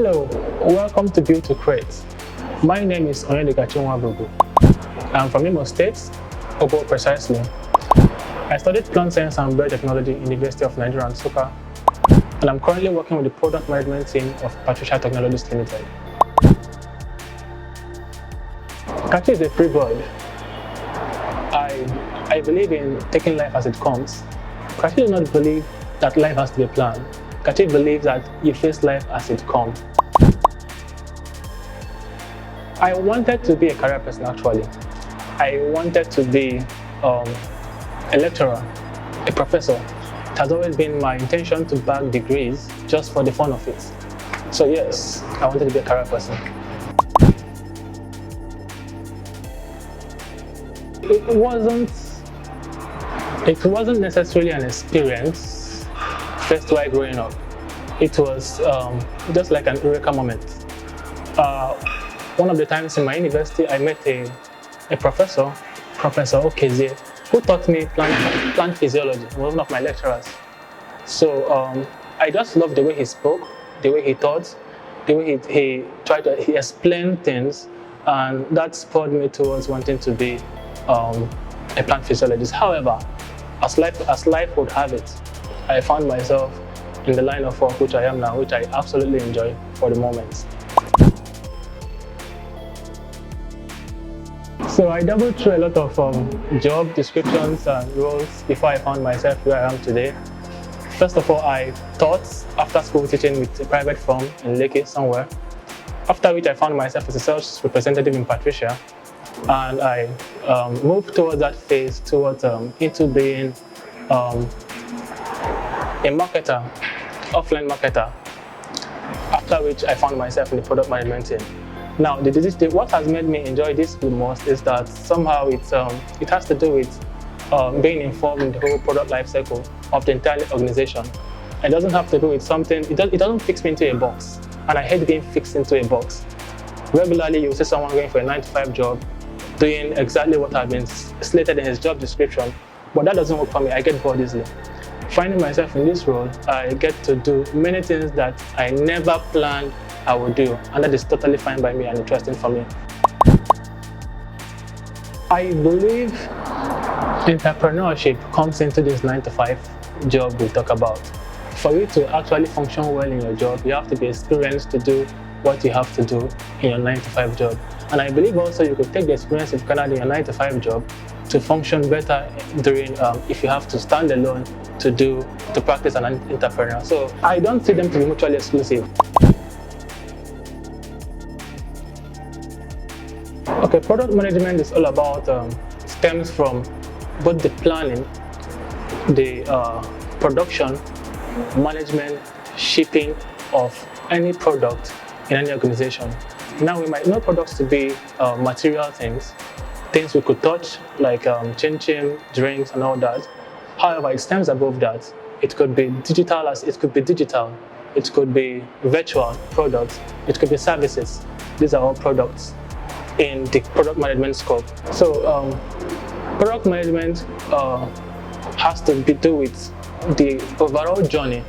Hello, welcome to Build to Create. My name is Onyedikachi. I'm from Imo State, Obo precisely. I studied plant science and biotechnology in the University of Nigeria and Nsukka, and I'm currently working with the product management team of Patricia Technologies Limited. Kachi is a free bird. I believe in taking life as it comes. Kachi does not believe that life has to be planned. Kachi believes that you face life as it comes. I wanted to be a career person actually. I wanted to be a lecturer, a professor. It has always been my intention to bag degrees just for the fun of it. So yes, I wanted to be a career person. It wasn't necessarily an experience first while growing up. It was just like an eureka moment. One of the times in my university, I met a professor, Professor Okezie, who taught me plant physiology. He was one of my lecturers. So I just loved the way he spoke, the way he taught, the way he explained things, and that spurred me towards wanting to be a plant physiologist. However, as life would have it, I found myself in the line of work which I am now, which I absolutely enjoy for the moment. So I dabbled through a lot of job descriptions and roles before I found myself where I am today. First of all, I taught after school teaching with a private firm in Lekki somewhere, after which I found myself as a sales representative in Patricia, and I moved towards that phase into being a marketer, offline marketer, after which I found myself in the product management team. Now, what has made me enjoy this the most is that somehow it has to do with being involved in the whole product life cycle of the entire organization. It doesn't have to do with something, it doesn't fix me into a box, and I hate being fixed into a box. Regularly, you will see someone going for a 9-to-5 job, doing exactly what has been slated in his job description, but that doesn't work for me. I get bored easily. Finding myself in this role, I get to do many things that I never planned I would do, and that is totally fine by me and interesting for me. I believe entrepreneurship comes into this 9-to-5 job we talk about. For you to actually function well in your job, you have to be experienced to do what you have to do in your 9-to-5 job. And I believe also you could take the experience you've gathered in your 9-to-5 job to function better during if you have to stand alone to practice an entrepreneur. So I don't see them to be mutually exclusive. Okay, product management is all about stems from both the planning, the production, management, shipping of any product in any organization. Now we might know products to be material things we could touch, like chin-chin, drinks, and all that. However, it stems above that. It could be digital, it could be virtual products, it could be services. These are all products in the product management scope. So product management has to do with the overall journey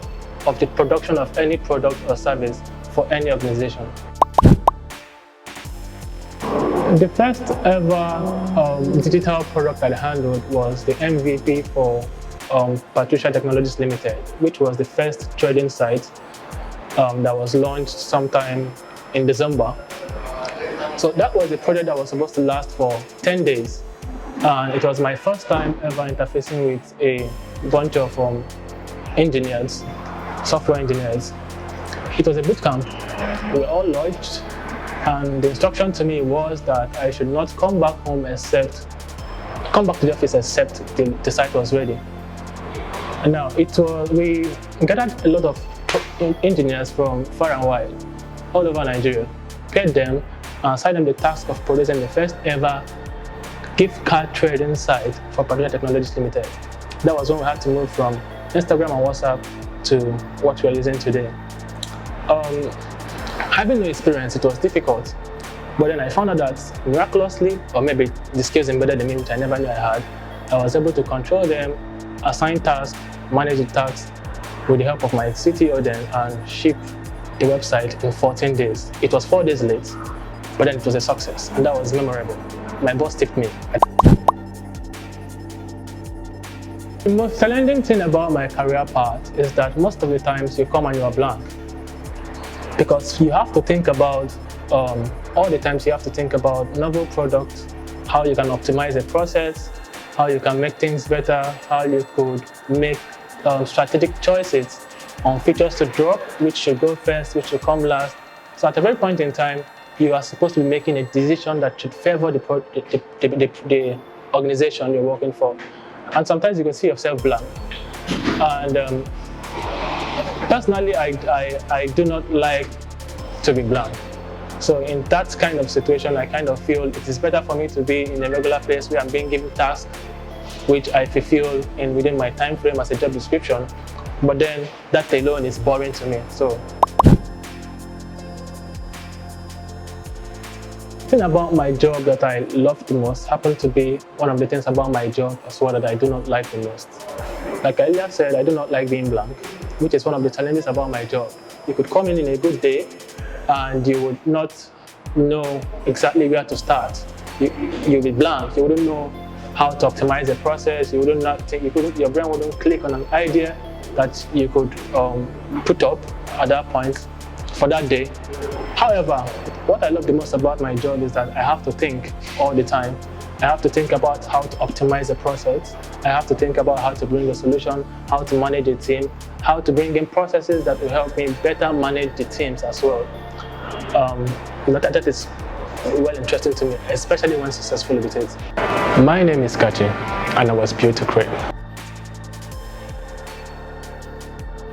of the production of any product or service for any organization. The first ever digital product I handled was the MVP for Patricia Technologies Limited, which was the first trading site that was launched sometime in December. So that was a project that was supposed to last for 10 days. And it was my first time ever interfacing with a bunch of engineers, software engineers. It was a boot camp. We were all lodged, and the instruction to me was that I should not come back to the office except the site was ready. And now we gathered a lot of engineers from far and wide, all over Nigeria, paired them, and assigned them the task of producing the first ever gift card trading site for Patricia Technologies Limited. That was when we had to move from Instagram and WhatsApp to what we are using today. Having no experience, it was difficult. But then I found out that miraculously, or maybe the skills embedded in me, which I never knew I had, I was able to control them, assign tasks, manage the tasks with the help of my CTO then, and ship the website in 14 days. It was 4 days late, but then it was a success, and that was memorable. My boss tipped me. The most challenging thing about my career path is that most of the times you come and you are blank, because you have to think about, all the times you have to think about novel products, how you can optimize a process, how you can make things better, how you could make strategic choices on features to drop, which should go first, which should come last. So at a very point in time, you are supposed to be making a decision that should favor the organization you're working for. And sometimes you can see yourself blank. And personally, I do not like to be blank. So in that kind of situation, I kind of feel it is better for me to be in a regular place where I'm being given tasks which I fulfill within my time frame as a job description. But then that alone is boring to me. So the thing about my job that I love the most happened to be one of the things about my job as well that I do not like the most. Like I earlier said, I do not like being blank, which is one of the challenges about my job. You could come in a good day and you would not know exactly where to start. You'll be blank. You wouldn't know how to optimize the process. You wouldn't not think. Your brain wouldn't click on an idea that you could put up at that point for that day. However, what I love the most about my job is that I have to think all the time. I have to think about how to optimize the process. I have to think about how to bring a solution, how to manage a team, how to bring in processes that will help me better manage the teams as well. That is well interesting to me, especially when successful with it. My name is Kachi, and I was built to create.